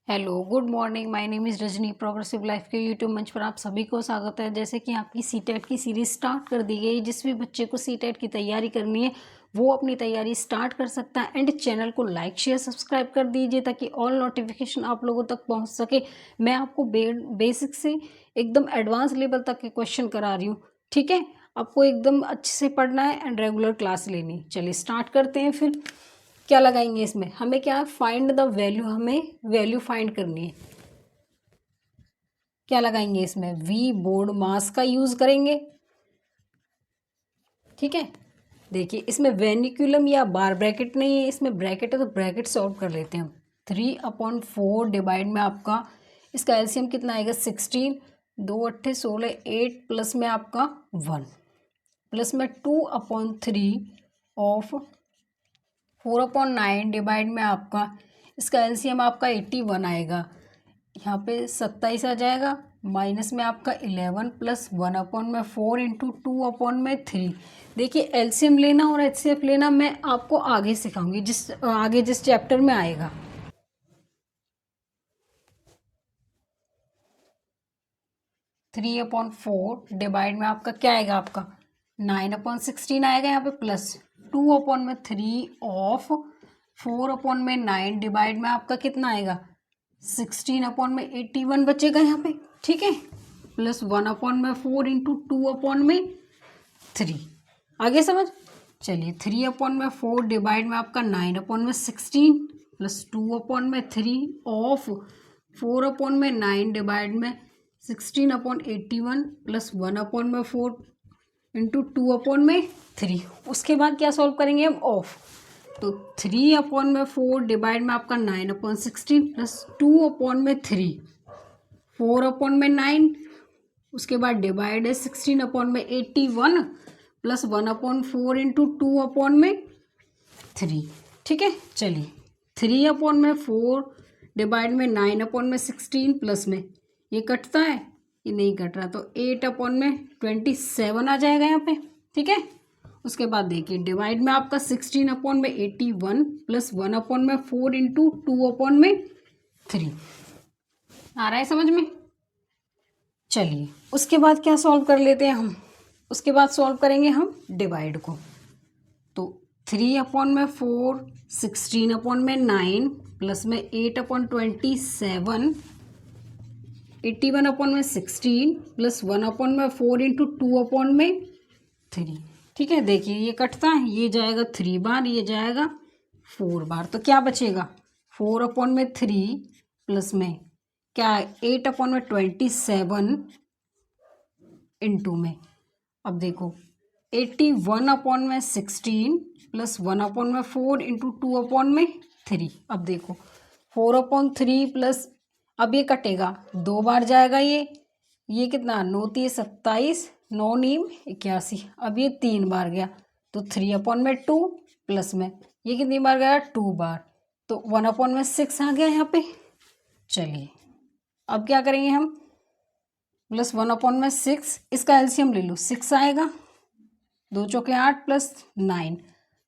Hello good morning, my name is Rajni. Progressive life के YouTube मंच पर आप सभी को स्वागत है। जैसे कि आपकी सीटेट की सीरीज स्टार्ट कर दी गई। जिस भी बच्चे को सीटेट की तैयारी करनी है वो अपनी तैयारी स्टार्ट कर सकता है। एंड चैनल को लाइक शेयर सब्सक्राइब कर दीजिए ताकि ऑल नोटिफिकेशन आप लोगों तक पहुंच सके। मैं आपको बेसिक से एकदम एडवांस लेवल तक के क्वेश्चन करा रही हूँ, ठीक है। आपको एकदम अच्छे से पढ़ना है एंड रेगुलर क्लास लेनी। चलिए स्टार्ट करते हैं। फिर क्या लगाएंगे इसमें, हमें क्या फाइंड द वैल्यू, हमें वैल्यू फाइंड करनी है। क्या लगाएंगे इसमें, वी बोर्ड मास का यूज करेंगे, ठीक है। देखिए इसमें वेनिकुलम या बार ब्रैकेट नहीं है, इसमें ब्रैकेट है तो ब्रैकेट सॉल्व कर लेते हैं हम। 3/4 डिवाइड में आपका इसका एलसीएम कितना आएगा 16, 2 अट्ठे 16, 8 प्लस में आपका 1 प्लस में 2/3 ऑफ 4/9 डिवाइड में आपका इसका एलसीएम आपका 81 आएगा। यहाँ पे 27 आ जाएगा, माइनस में आपका 11 प्लस 1/4 इंटू 2/3। देखिए एलसीएम लेना और एचसीएफ लेना मैं आपको आगे सिखाऊंगी, आगे जिस चैप्टर में आएगा। थ्री अपॉन फोर डिवाइड में आपका क्या आएगा, आपका 9/16 आएगा। यहाँ पे प्लस 2/3 ऑफ 4/9 डिवाइड में आपका कितना आएगा 16/81 बचेगा यहाँ पे, ठीक है। Plus 1/4 into 2/3। आगे समझ। चलिए 3/4 डिवाइड में आपका 9/16 प्लस 2/3 ऑफ 4/9 डिवाइड में 16/81 प्लस 1/4 इंटू 2/3। उसके बाद क्या सॉल्व करेंगे हम, ऑफ। तो 3/4 डिवाइड में आपका 9/16 प्लस 2/3 4/9। उसके बाद डिवाइड है 16/81 प्लस 1/4 इंटू 2/3, ठीक है। चलिए 3/4 डिवाइड में 9/16 प्लस में ये कटता है, ये नहीं कट रहा, तो 8/27 आ जाएगा यहाँ पे, ठीक है। उसके बाद देखिए डिवाइड में आपका 16/81 प्लस 1/4 इंटू 2/3 आ रहा है समझ में। चलिए उसके बाद क्या सॉल्व कर लेते हैं हम, उसके बाद सॉल्व करेंगे हम डिवाइड को। तो 3/4 16/9 प्लस में 8/27 81/16 प्लस 1/4 इंटू 2/3, ठीक है। देखिए ये कटता है, ये जाएगा 3 बार, ये जाएगा 4 बार, तो क्या बचेगा 4/3 प्लस में क्या 8/27 इंटू में, अब देखो 81/16 प्लस 1/4 इंटू 2/3। अब देखो 4/3 प्लस, अब ये कटेगा 2 बार जाएगा, ये कितना 9 3 27 9 नीम 81, अब ये 3 बार गया तो 3/2 प्लस में ये कितनी बार गया 2 बार, तो 1/6 आ गया यहाँ पे। चलिए अब क्या करेंगे हम, प्लस 1/6, इसका एलसीएम ले लो 6 आएगा, 2 चौके 8 प्लस 9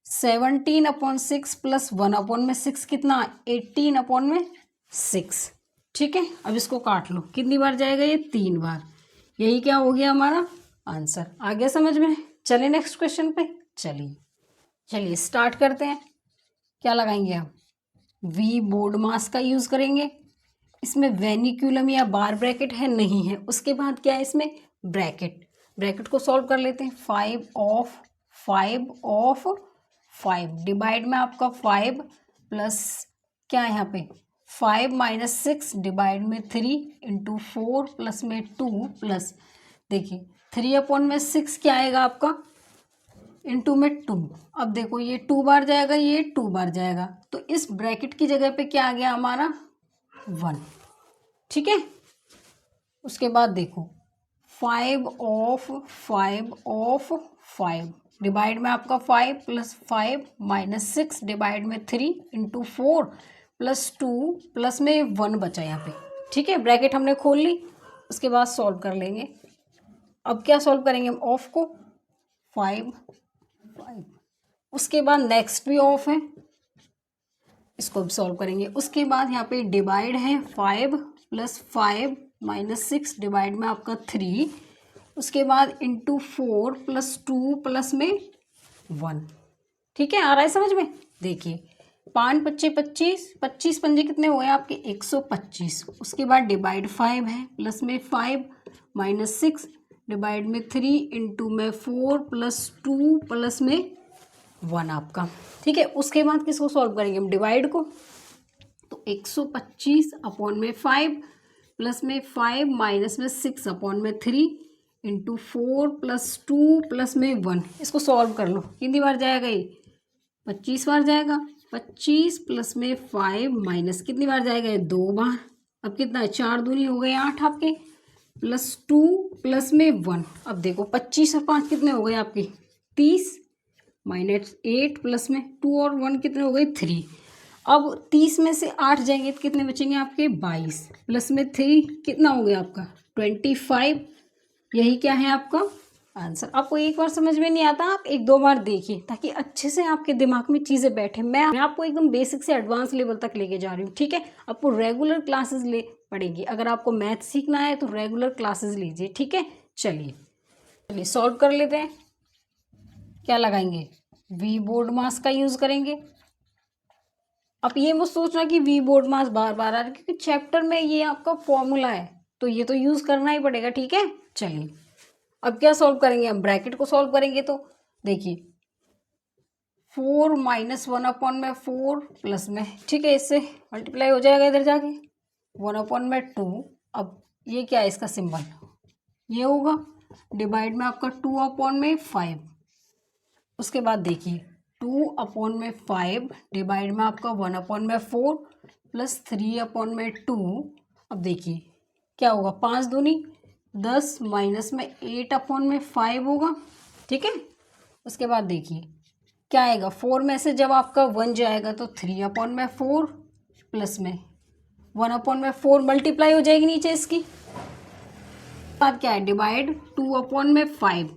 17/6 प्लस 1/6 कितना 18/6, ठीक है। अब इसको काट लो, कितनी बार जाएगा ये 3 बार, यही क्या हो गया हमारा आंसर। आ गया समझ में। चलिए नेक्स्ट क्वेश्चन पे चलिए स्टार्ट करते हैं। क्या लगाएंगे हम, वी बोर्ड मास का यूज करेंगे। इसमें वेनिकुलम या बार ब्रैकेट है नहीं है। उसके बाद क्या है इसमें ब्रैकेट को सॉल्व कर लेते हैं। 5/5 डिवाइड में आपका 5 प्लस क्या है यहाँ पे 5 माइनस 6 डिवाइड में 3 इंटू 4 प्लस में 2 प्लस, देखिए 3/6 क्या आएगा आपका इंटू में 2। अब देखो ये 2 बार जाएगा, ये 2 बार जाएगा, तो इस ब्रैकेट की जगह पे क्या आ गया हमारा 1, ठीक है। उसके बाद देखो 5/5 डिवाइड में आपका 5 प्लस 5 माइनस 6 डिवाइड में 3 इंटू 4 प्लस 2 प्लस में 1 बचा यहाँ पे, ठीक है। ब्रैकेट हमने खोल ली, उसके बाद सॉल्व कर लेंगे। अब क्या सॉल्व करेंगे हम, ऑफ को 5 उसके बाद नेक्स्ट भी ऑफ है, इसको भी सॉल्व करेंगे। उसके बाद यहाँ पे डिवाइड है 5 + 5 - 6 डिवाइड में आपका 3, उसके बाद इंटू 4 + 2 प्लस में 1। ठीक है, आ रहा है समझ में? देखिए 5 × 25 25, 25 पंजे कितने हुए आपके 125। उसके बाद डिवाइड 5 है, प्लस में 5 - 6 डिवाइड में 3 इंटू में 4 + 2 प्लस में 1 आपका। ठीक है, उसके बाद किसको सॉल्व करेंगे हम? डिवाइड को। तो 125 अपॉन में 5 प्लस में 5 माइनस में 6 अपॉन में 3 इंटू 4 + 2 प्लस में 1। इसको सॉल्व कर लो। कितनी बार जाएगा ये? 25 बार जाएगा। 25 प्लस में 5 माइनस कितनी बार जाएगा ये? 2 बार। अब कितना है? 4 दूनी हो गए 8 आपके, +2 प्लस में 1। अब देखो 25 और 5 कितने हो गए आपके? 30 माइनस 8 प्लस में 2 और 1 कितने हो गए? 3। अब 30 में से 8 जाएंगे तो कितने बचेंगे आपके? 22 प्लस में 3 कितना हो गया आपका? 25। यही क्या है आपका आंसर। आपको एक बार समझ में नहीं आता, आप 1-2 बार देखिए ताकि अच्छे से आपके दिमाग में चीज़ें बैठे। मैं आपको एकदम बेसिक से एडवांस लेवल तक लेके जा रही हूँ। ठीक है, आपको रेगुलर क्लासेस ले पड़ेगी। अगर आपको मैथ सीखना है तो रेगुलर क्लासेस लीजिए। ठीक है, चलिए सॉल्व कर लेते हैं। क्या लगाएंगे? वी बोर्ड मास का यूज़ करेंगे। अब ये मत सोचना कि वी बोर्ड मास बार बार आ रहा है, क्योंकि चैप्टर में ये आपका फॉर्मूला है तो ये तो यूज़ करना ही पड़ेगा। ठीक है, चलिए अब क्या सॉल्व करेंगे हम? ब्रैकेट को सॉल्व करेंगे। तो देखिए 4 - 1 अपॉन में 4 प्लस में, ठीक है, इससे मल्टीप्लाई हो जाएगा इधर जाके 1 अपॉन में 2। अब ये क्या है? इसका सिंबल ये होगा। डिवाइड में आपका 2 अपॉन में 5। उसके बाद देखिए 2 अपॉन में 5 डिवाइड में आपका 1 अपॉन में 4 प्लस 3 अपॉन में 2। अब देखिए क्या होगा? 5 दूनी 10 माइनस में 8 अपॉन में 5 होगा। ठीक है, उसके बाद देखिए क्या आएगा? 4 में से जब आपका 1 जाएगा तो 3 अपॉन में 4 प्लस में 1 अपॉन में 4 मल्टीप्लाई हो जाएगी नीचे इसकी। बाद क्या है? डिवाइड 2 अपॉन में 5।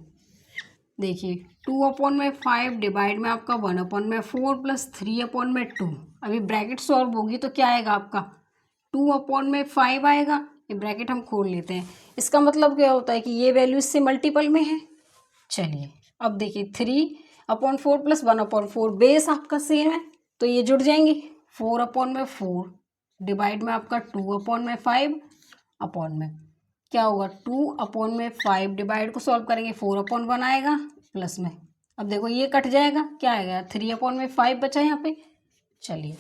देखिए 2 अपॉन में 5 डिवाइड में आपका 1 अपॉन में 4 प्लस 3 अपॉन में 2। अभी ब्रैकेट सॉल्व होगी तो क्या आएगा आपका? 2 अपॉन में 5 आएगा। ये ब्रैकेट हम खोल लेते हैं। इसका मतलब क्या होता है कि ये वैल्यू इससे मल्टीपल में है। चलिए अब देखिए 3 अपॉन 4 प्लस 1 अपॉन 4 बेस आपका सेम है तो ये जुड़ जाएंगे। 4 अपॉन में 4 डिवाइड में आपका 2 अपॉन में 5 अपॉन में क्या होगा? 2 अपॉन में 5 डिवाइड को सॉल्व करेंगे 4 अपॉन 1 आएगा प्लस में। अब देखो ये कट जाएगा, क्या आएगा? 3 अपॉन में 5 बचा यहाँ पे। चलिए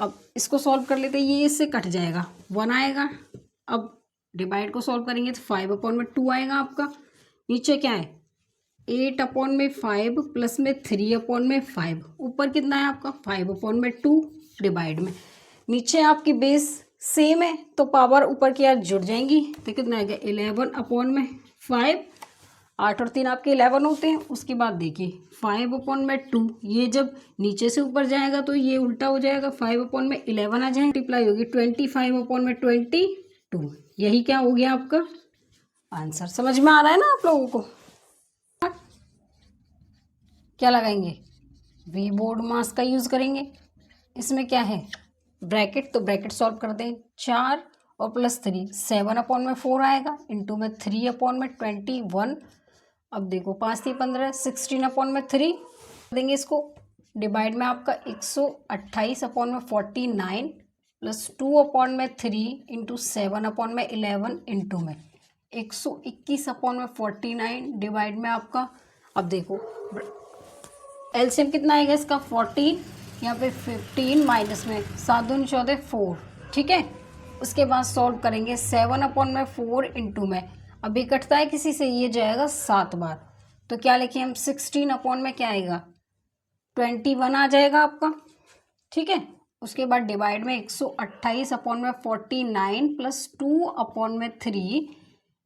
अब इसको सॉल्व कर लेते हैं। ये इससे कट जाएगा 1 आएगा। अब डिवाइड को सॉल्व करेंगे तो 5 अपॉन में 2 आएगा आपका। नीचे क्या है? 8 अपॉन में 5 प्लस में 3 अपॉन में 5। ऊपर कितना है आपका? 5 अपॉन में 2 डिवाइड में। नीचे आपकी बेस सेम है तो पावर ऊपर की यार जुड़ जाएंगी तो कितना आएगा? 11 अपॉन में 5। 8 और 3 आपके 11 होते हैं। उसके बाद देखिए 5 अपॉन में 2, ये जब नीचे से ऊपर जाएगा तो ये उल्टा हो जाएगा। 5 अपॉन में 11 आ जाए, मल्टीप्लाई होगी 25 अपॉन में 22। यही क्या हो गया आपका आंसर। समझ में आ रहा है ना आप लोगों को? क्या लगाएंगे? वी बोर्ड मास का यूज़ करेंगे। इसमें क्या है? ब्रैकेट, तो ब्रैकेट सॉल्व कर दें। 4 और प्लस 3 7 अपॉन में 4 आएगा इंटू में 3 अपॉन में 21। अब देखो 5 3 15 16 अपॉन में 3 देंगे इसको। डिवाइड में आपका 128 अपॉन में 49 प्लस 2 अपॉन में 3 इंटू 7 अपॉन में 11 इंटू में 121 अपॉन में 49 डिवाइड में आपका। अब देखो एलसीएम कितना आएगा इसका? 14, यहाँ पे 15 माइनस में 7 दूनी 14 4। ठीक है, उसके बाद सॉल्व करेंगे 7 अपॉन में 4 इंटू में। अभी कटता है किसी से, ये जाएगा 7 बार तो क्या लिखे हम? 16 अपॉन में क्या आएगा? 21 आ जाएगा आपका। ठीक है, उसके बाद डिवाइड में 128 अपॉन में 49 प्लस 2 अपॉन में 3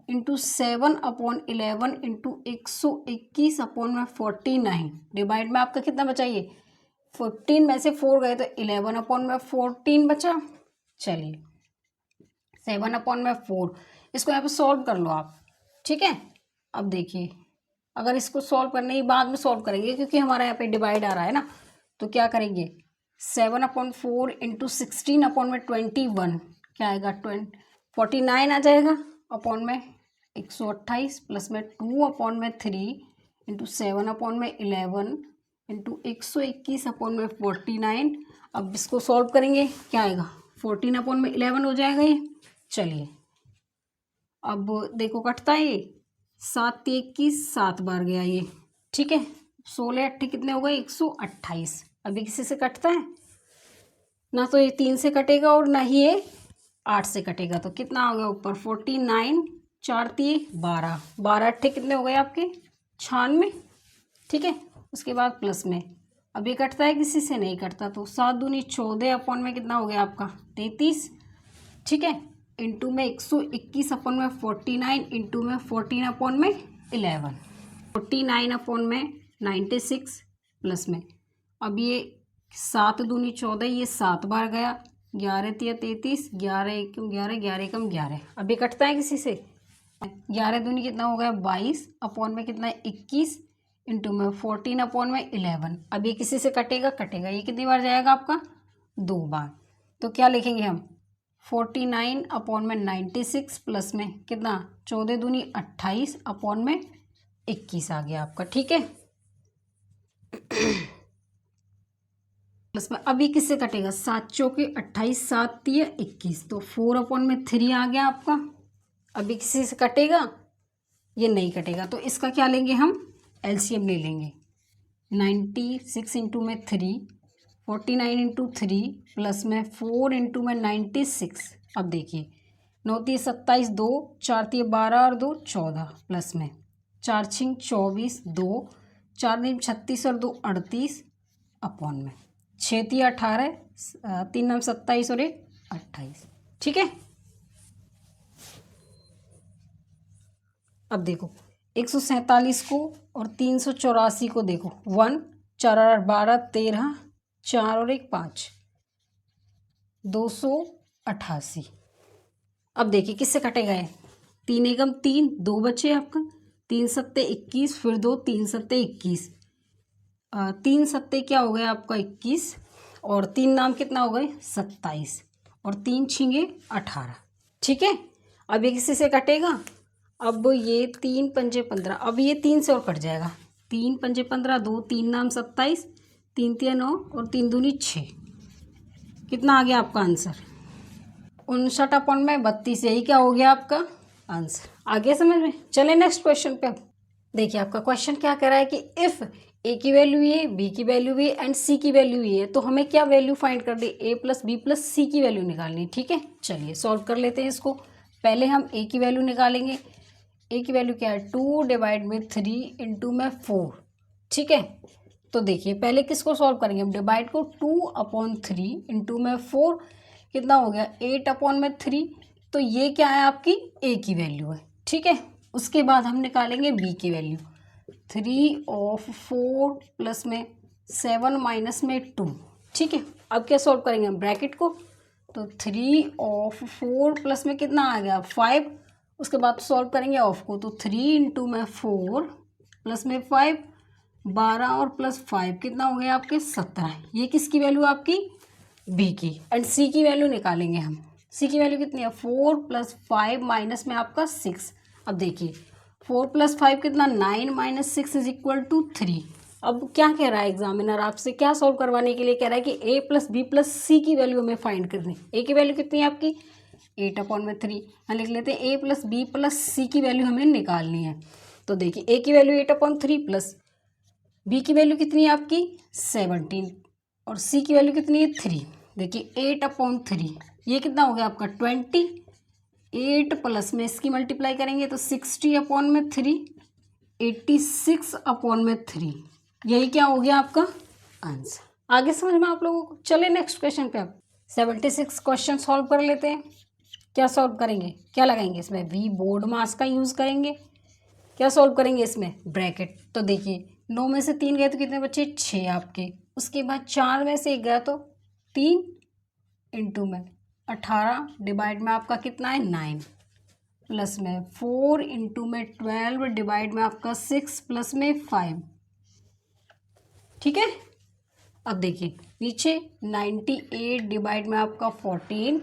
इंटू 7 अपॉन 11 इंटू 121 अपॉन में 49 डिवाइड में आपका कितना बचा? ये 15 में से 4 गए तो 11 अपॉन में 14 बचा। चलिए 7 अपॉन में 4, इसको यहाँ पे सॉल्व कर लो आप। ठीक है, अब देखिए अगर इसको सॉल्व करने ही बाद में सॉल्व करेंगे क्योंकि हमारा यहाँ पे डिवाइड आ रहा है ना, तो क्या करेंगे? 7/4 इंटू 16/21 क्या आएगा 49 आ जाएगा अपॉन में 128 प्लस में 2/3 इंटू 7/11 इंटू 121/49। अब इसको सॉल्व करेंगे क्या आएगा 14/11 हो जाएगा ये। चलिए अब देखो कटता है ये 7 21 7 बार गया ये, ठीक है। 16 8 कितने हो गए 128। अभी किसी से कटता है ना, तो ये 3 से कटेगा और ना ही ये 8 से कटेगा। तो कितना हो गया ऊपर 49 4 3 12 12 8 कितने हो गए आपके 96, ठीक है। उसके बाद प्लस में अब ये कटता है किसी से नहीं कटता, तो 7 दूनी 14 अपॉन में कितना हो गया आपका 33, ठीक है। इंटू में 121 अपॉन में 49 इंटू में 14 अपॉन में 11 49 अपॉन में 96 प्लस में अब ये 7 दूनी 14 ये 7 बार गया 11 तिया 33 11 एकम 11 11 एकम 11। अब ये कटता है किसी से 11 दूनी कितना हो गया 22 अपॉन में कितना है 21 इंटू में 14 अपॉन में 11। अब ये किसी से कटेगा कटेगा, ये कितनी बार जाएगा आपका 2 बार। तो क्या लिखेंगे हम 49 अपॉन में 96 प्लस में कितना 14 दूनी 28 अपॉन में 21 आ गया आपका, ठीक है। प्लस में अभी किससे कटेगा 7 चौके 28 7 तिया 21, तो 4/3 आ गया आपका। अभी किसी से कटेगा ये नहीं कटेगा, तो इसका क्या लेंगे हम एलसीएम ले लेंगे। 96 इंटू में 3 49 इंटू 3 प्लस में 4 इंटू में 96। अब देखिए 9 3 27 2 4 3 12 और 2 14 प्लस में 4 6 24 2 4 3 36 और 2 38 अपॉन में 6 3 18 3 9 27 और 1 28, ठीक है। अब देखो 147 को और 384 को देखो 1 4 8 12 13 4 और 1 5 288। अब देखिए किससे कटेगा ये 3 एकम 3 2 बचे आपका 3 सत्ते 21 फिर 2 3 सत्ते 21 3 सत्ते क्या हो गया आपका 21 और 3 नाम कितना हो गए 27 और 3 छिंगे 18, ठीक है। अब ये किसी से कटेगा, अब ये 3 पंजे 15, अब ये 3 से और कट जाएगा 3 पंजे 15 2 3 नाम 27 3 तिया 9 और 3 दूनी 6। कितना आ गया आपका आंसर 59/32। यही क्या हो गया आपका आंसर। आगे समझ में। चले नेक्स्ट क्वेश्चन पे। अब देखिए आपका क्वेश्चन क्या कह रहा है कि इफ़ ए की वैल्यू ये बी की वैल्यू ये एंड सी की वैल्यू ये है, तो हमें क्या वैल्यू फाइंड कर दी ए प्लस बी प्लस सी की वैल्यू निकालनी, ठीक है। चलिए सॉल्व कर लेते हैं इसको। पहले हम ए की वैल्यू निकालेंगे। ए की वैल्यू क्या है 2 डिवाइड में 3 इंटू में 4, ठीक है। तो देखिए पहले किसको सॉल्व करेंगे हम डिवाइड को 2/3 इंटू में 4 कितना हो गया 8/3। तो ये क्या है आपकी ए की वैल्यू है, ठीक है। उसके बाद हम निकालेंगे बी की वैल्यू 3/4 प्लस में 7 माइनस में 2, ठीक है। अब क्या सॉल्व करेंगे हम ब्रैकेट को, तो 3/4 प्लस में कितना आ गया 5। उसके बाद सॉल्व करेंगे ऑफ को, तो 3 इंटू में 4 प्लस में 5 12 और प्लस 5 कितना हो गया आपके 17। ये किसकी वैल्यू आपकी बी की। एंड सी की वैल्यू निकालेंगे हम। सी की वैल्यू कितनी है 4 + 5 माइनस में आपका 6। अब देखिए 4 + 5 कितना 9 माइनस 6 इज इक्वल टू 3। अब क्या कह रहा है एग्जामिनर आपसे, क्या सॉल्व करवाने के लिए कह रहा है कि ए प्लस बी प्लस सी की वैल्यू हमें फाइंड करनी। ए की वैल्यू कितनी है आपकी 8/3। हम लिख लेते हैं ए प्लस बी प्लस सी की वैल्यू हमें निकालनी है। तो देखिए ए की वैल्यू 8/3 प्लस बी की वैल्यू कितनी है आपकी 17 और सी की वैल्यू कितनी है 3। देखिए 8/3 ये कितना हो गया आपका 20। 8 प्लस में इसकी मल्टीप्लाई करेंगे तो 60/3 86/3। यही क्या हो गया आपका आंसर। आगे समझ में आप लोगों को। चले नेक्स्ट क्वेश्चन पे। अब 76 क्वेश्चन सॉल्व कर लेते हैं। क्या सॉल्व करेंगे, क्या लगाएंगे इसमें वी बोर्ड मास का यूज़ करेंगे। क्या सॉल्व करेंगे इसमें ब्रैकेट। तो देखिए 9 में से 3 गए तो कितने बचे 6 आपके। उसके बाद 4 में से 1 गया तो 3 इंटू में 18 डिवाइड में आपका कितना है 9 प्लस में 4 इंटू में 12 डिवाइड में आपका 6 प्लस में 5, ठीक है। अब देखिए नीचे 98 डिवाइड में आपका 14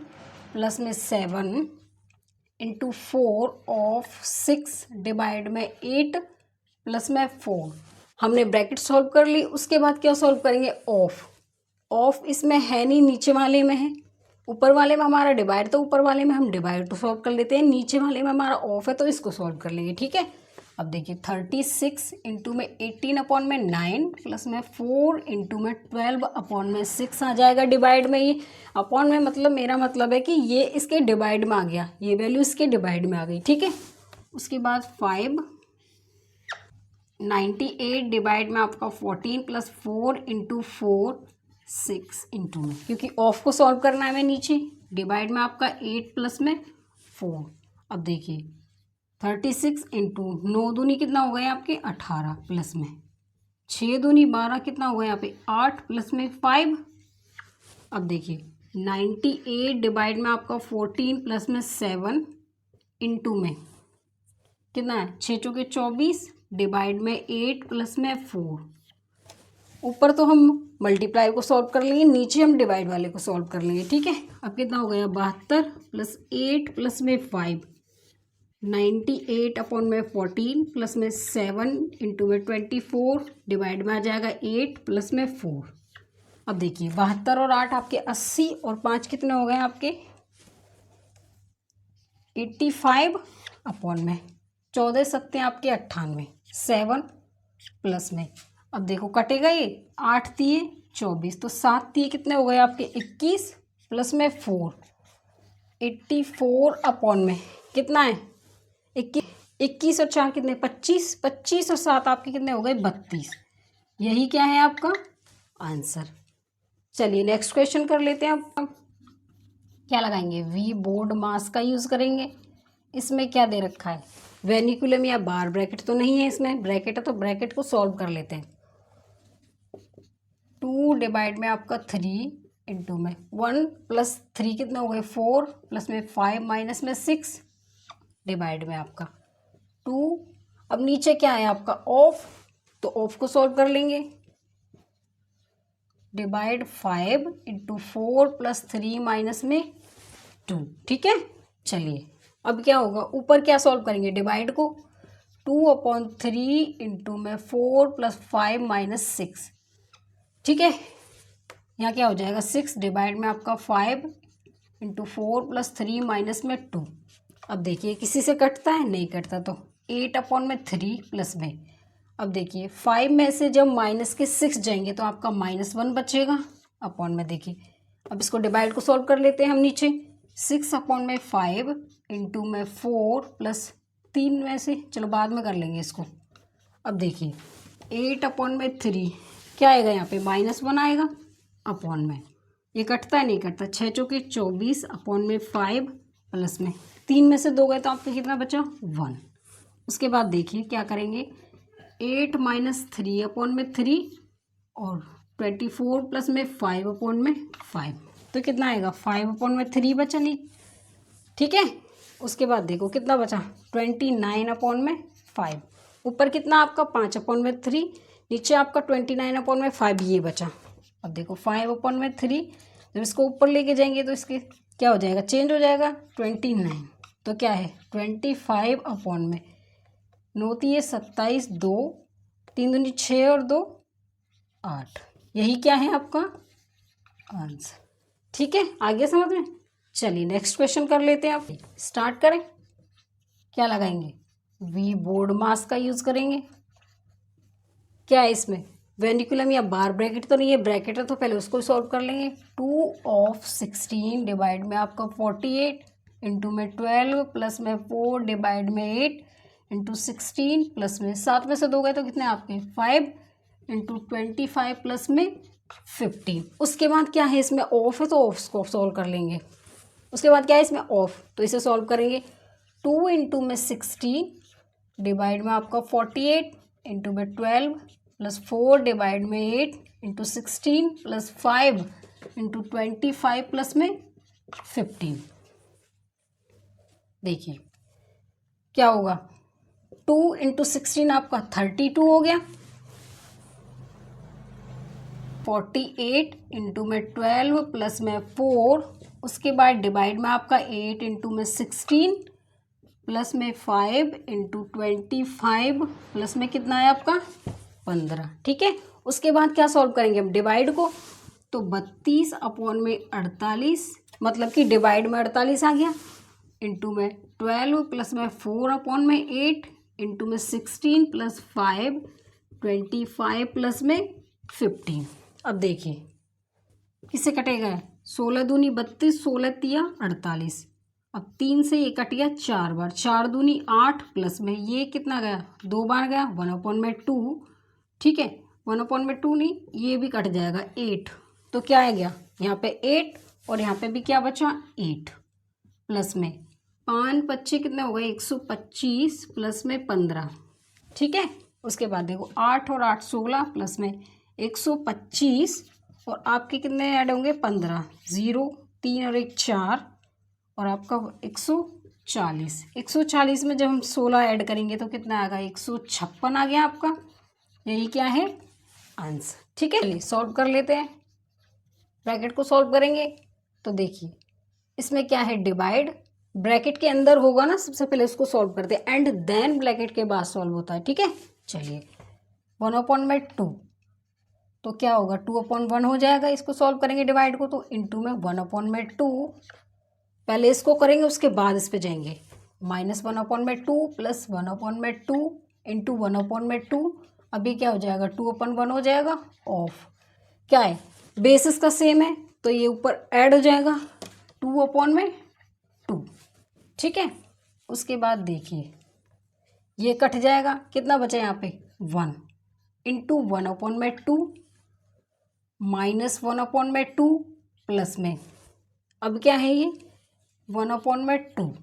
प्लस में 7 इंटू 4 ऑफ 6 डिवाइड में 8 प्लस में 4। हमने ब्रैकेट सॉल्व कर ली। उसके बाद क्या सॉल्व करेंगे, ऑफ। ऑफ इसमें है नहीं, नीचे वाले में है। ऊपर वाले में हमारा डिवाइड, तो ऊपर वाले में हम डिवाइड तो सॉल्व कर लेते हैं, नीचे वाले में हमारा ऑफ है तो इसको सॉल्व कर लेंगे। ठीक है, अब देखिए 36 इंटू में 18 अपॉन में 9 प्लस में 4 इंटू में 12 अपॉन में 6 आ जाएगा डिवाइड में। ये अपॉन में मतलब मेरा मतलब है कि ये इसके डिवाइड में आ गया, ये वैल्यू इसके डिवाइड में आ गई। ठीक है, उसके बाद 5 98 डिवाइड में आपका 14 प्लस 4 इंटू 4 6 इंटू में, क्योंकि ऑफ को सॉल्व करना है हमें नीचे, डिवाइड में आपका 8 प्लस में 4। अब देखिए 36 इंटू 9 दूनी कितना हो गया आपके 18 प्लस में 6 दूनी 12 कितना हो गया यहाँ पे 8 प्लस में 5। अब देखिए 98 डिवाइड में आपका 14 प्लस में 7 इंटू में कितना है 6 चौके 24 डिवाइड में 8 प्लस में 4। ऊपर तो हम मल्टीप्लाई को सॉल्व कर लेंगे, नीचे हम डिवाइड वाले को सॉल्व कर लेंगे। ठीक है, अब कितना हो गया 72 प्लस 8 प्लस में 5 98 अपॉन में 14 प्लस में 7 इंटू में 24 डिवाइड में आ जाएगा 8 प्लस में 4। अब देखिए 72 और 8 आपके 80 और 5 कितने हो गए आपके 85 अपॉन में 14 सकते हैं आपके 98 7 प्लस में। अब देखो कटेगा ये 8 दिए 24 तो 7 दिए कितने हो गए आपके 21 प्लस में 4 84 अपॉन में कितना है 21 और 4 कितने 25 25 और 7 आपके कितने हो गए 32। यही क्या है आपका आंसर। चलिए नेक्स्ट क्वेश्चन कर लेते हैं। आप क्या लगाएंगे, वी बोर्ड मास का यूज़ करेंगे। इसमें क्या दे रखा है, वेनिकुलम या बार ब्रैकेट तो नहीं है, इसमें ब्रैकेट है तो ब्रैकेट को सॉल्व कर लेते हैं। 2 डिवाइड में आपका 3 इंटू में 1 प्लस 3 कितना हो गए 4 प्लस में 5 माइनस में 6 डिवाइड में आपका 2। अब नीचे क्या है आपका ऑफ, तो ऑफ को सॉल्व कर लेंगे। डिवाइड 5 इंटू 4 प्लस 3 माइनस में 2। ठीक है, चलिए अब क्या होगा, ऊपर क्या सॉल्व करेंगे डिवाइड को 2/3 इंटू में 4 प्लस 5 माइनस 6। ठीक है, यहाँ क्या हो जाएगा 6 डिवाइड में आपका 5 इंटू 4 प्लस 3 माइनस में 2। अब देखिए किसी से कटता है, नहीं कटता, तो 8/3 प्लस में। अब देखिए 5 में से जब माइनस के 6 जाएंगे तो आपका -1 बचेगा अपॉन में। देखिए अब इसको डिवाइड को सॉल्व कर लेते हैं हम नीचे 6/5 इंटू में 4 प्लस 3 में से, चलो बाद में कर लेंगे इसको। अब देखिए 8/3 क्या आएगा यहाँ पे -1 आएगा अपॉन में। ये कटता है, नहीं कटता, 6 चौके 24 अपॉन में 5 प्लस में 3 में से 2 गए तो आपका कितना बचा 1। उसके बाद देखिए क्या करेंगे 8 माइनस 3 अपॉन में 3 और 24 प्लस में 5 अपॉन में 5, तो कितना आएगा 5/3 बचा नहीं। ठीक है, उसके बाद देखो कितना बचा 29 अपॉन में 5। ऊपर कितना आपका 5/3, नीचे आपका 29 अपॉन में 5 ये बचा। अब देखो 5/3 जब इसको ऊपर लेके जाएंगे तो इसके क्या हो जाएगा चेंज हो जाएगा 29, तो क्या है 25 अपॉन में 9 3 27 2 3 दूनी 6 और 2 8। यही क्या है आपका आंसर। ठीक है, आगे समझ में। चलिए नेक्स्ट क्वेश्चन कर लेते हैं, आप स्टार्ट करें। क्या लगाएंगे, वी बोर्ड मास का यूज़ करेंगे। क्या है इसमें, वेनिकुलम या बार ब्रैकेट तो नहीं है, ब्रैकेट है तो पहले उसको सॉल्व कर लेंगे। 2/16 डिवाइड में आपका 48 इंटू में 12 प्लस में 4 डिवाइड में 8 इंटू 16 प्लस में 7 में से 2 गए तो कितने आपके 5 इंटू 25 प्लस में 15। उसके बाद क्या है इसमें ऑफ है तो ऑफ को सॉल्व कर लेंगे। उसके बाद क्या है इसमें ऑफ, तो इसे सॉल्व करेंगे 2 इंटू में 16 डिवाइड में आपका 48 इंटू में 12 प्लस 4 डिवाइड में 8 इंटू 16 प्लस 5 इंटू 25 प्लस में 15। देखिए क्या होगा 2 इंटू 16 आपका 32 हो गया, 48 इंटू में 12 प्लस में 4, उसके बाद डिवाइड में आपका 8 इंटू में 16 प्लस में 5 इंटू 25 प्लस में कितना है आपका 15। ठीक है, उसके बाद क्या सॉल्व करेंगे हम डिवाइड को, तो 32 अपॉन में 48, मतलब कि डिवाइड में 48 आ गया, इंटू में 12 प्लस में 4 अपॉन में 8 इंटू में 16 प्लस 5 25 प्लस में 15। अब देखिए किससे कटेगा, 16 दूनी 32, 16 तिया 48, अब 3 से ये कट गया 4 बार, 4 दूनी 8 प्लस में ये कितना गया 2 बार गया 1/2। ठीक है, 1/2 नहीं, ये भी कट जाएगा 8, तो क्या आ गया यहाँ पे 8 और यहाँ पे भी क्या बचा 8 प्लस में 5 25 कितने हो गए 125 प्लस में 15। ठीक है, उसके बाद देखो 8 और 8 16 प्लस में 125 और आपके कितने ऐड होंगे 15, 0 3 और 1 4 और आपका 140। 140 में जब हम 16 ऐड करेंगे तो कितना आएगा 156 आ गया आपका, यही क्या है आंसर। ठीक है, चलिए सॉल्व कर लेते हैं। ब्रैकेट को सॉल्व करेंगे तो देखिए इसमें क्या है डिवाइड, ब्रैकेट के अंदर होगा ना, सबसे पहले इसको सॉल्व करते हैं एंड देन ब्रैकेट के बाद सॉल्व होता है। ठीक है, चलिए 1/2 तो क्या होगा 2/1 हो जाएगा, इसको सॉल्व करेंगे डिवाइड को तो इंटू में 1/2, पहले इसको करेंगे उसके बाद इस पे जाएंगे, -1/2 प्लस 1/2 इंटू 1/2, अभी क्या हो जाएगा 2/1 हो जाएगा, ऑफ क्या है बेसिस का सेम है तो ये ऊपर ऐड हो जाएगा 2/2। ठीक है, उसके बाद देखिए ये कट जाएगा, कितना बचा यहाँ पे 1 इंटू 1/2 -1/2 प्लस में अब क्या है ये 1/2,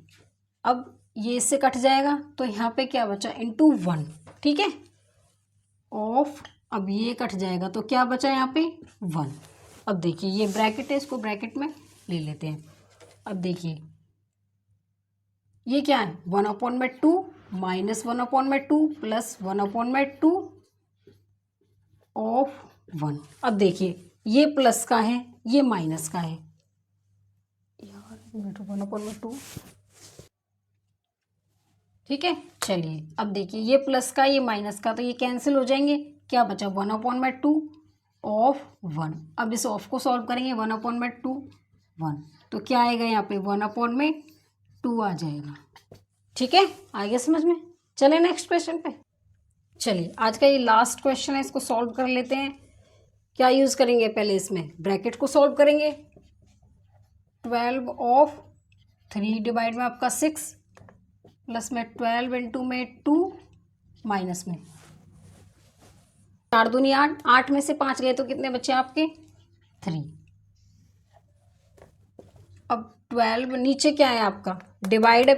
अब ये इससे कट जाएगा तो यहाँ पे क्या बचा इंटू 1। ठीक है, ऑफ, अब ये कट जाएगा तो क्या बचा यहाँ पे 1। अब देखिए ये ब्रैकेट है, इसको ब्रैकेट में ले लेते हैं। अब देखिए ये क्या है 1/2 -1/2 प्लस 1/2 ऑफ 1। अब देखिए ये प्लस का है ये माइनस का है, यार 1/2। ठीक है, चलिए अब देखिए ये प्लस का ये माइनस का तो ये कैंसिल हो जाएंगे, क्या बचा 1/2 ऑफ 1। अब इस ऑफ को सॉल्व करेंगे 1/2 1, तो क्या आएगा यहाँ पे 1/2 आ जाएगा। ठीक है, आ गया समझ में। चलिए नेक्स्ट क्वेश्चन पे, चलिए आज का ये लास्ट क्वेश्चन है, इसको सॉल्व कर लेते हैं। क्या यूज़ करेंगे पहले, इसमें ब्रैकेट को सॉल्व करेंगे, 12 ऑफ 3 डिवाइड में आपका 6 प्लस में 12 इंटू में 2 माइनस में 4 दूनी 8, 8 में से 5 गए तो कितने बचे आपके 3। अब 12 नीचे क्या है आपका डिवाइड,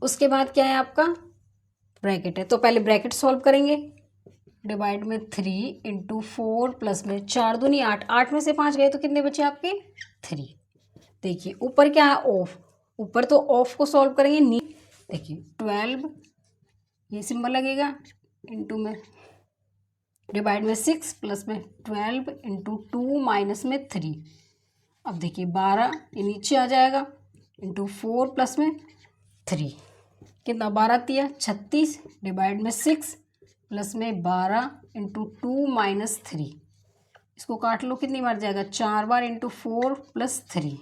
उसके बाद क्या है आपका ब्रैकेट है, तो पहले ब्रैकेट सॉल्व करेंगे, डिवाइड में 3 इंटू 4 प्लस में 4 दूनी 8, 8 में से 5 गए तो कितने बचे आपके 3। देखिए ऊपर क्या है ऑफ, ऊपर तो ऑफ को सॉल्व करेंगे, देखिए 12 ये सिंबल लगेगा इंटू में डिवाइड में 6 प्लस में 12 इंटू 2 माइनस में 3। अब देखिए 12 ये नीचे आ जाएगा इंटू 4 प्लस में 3, कितना 12 तिया 36 डिवाइड में 6 प्लस में 12 इंटू 2 माइनस 3, इसको काट लो कितनी बार जाएगा 4 बार इंटू 4 प्लस 3,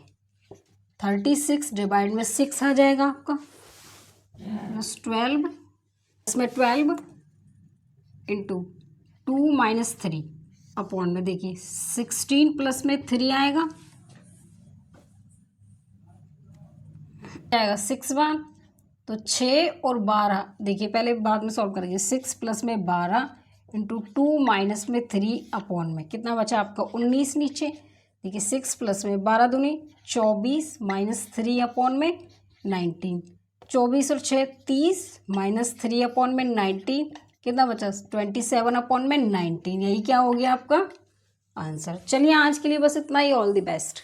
36 डिवाइड में 6 आ जाएगा आपका प्लस 12, इसमें 12 इंटू 2 माइनस 3 अपॉन में देखिए 16 प्लस में 3 आएगा 6 बार, तो 6 और 12 देखिए पहले बाद में सॉल्व करेंगे, 6 प्लस में 12 इंटू 2 माइनस में 3 अपॉन में कितना बचा आपका 19 नीचे, देखिए 6 प्लस में 12 दूनी 24 माइनस 3 अपॉन में 19, 24 और 6 30 माइनस 3 अपॉन में 19 कितना बचा 27 अपॉन में 19, यही क्या हो गया आपका आंसर। चलिए आज के लिए बस इतना ही, ऑल द बेस्ट।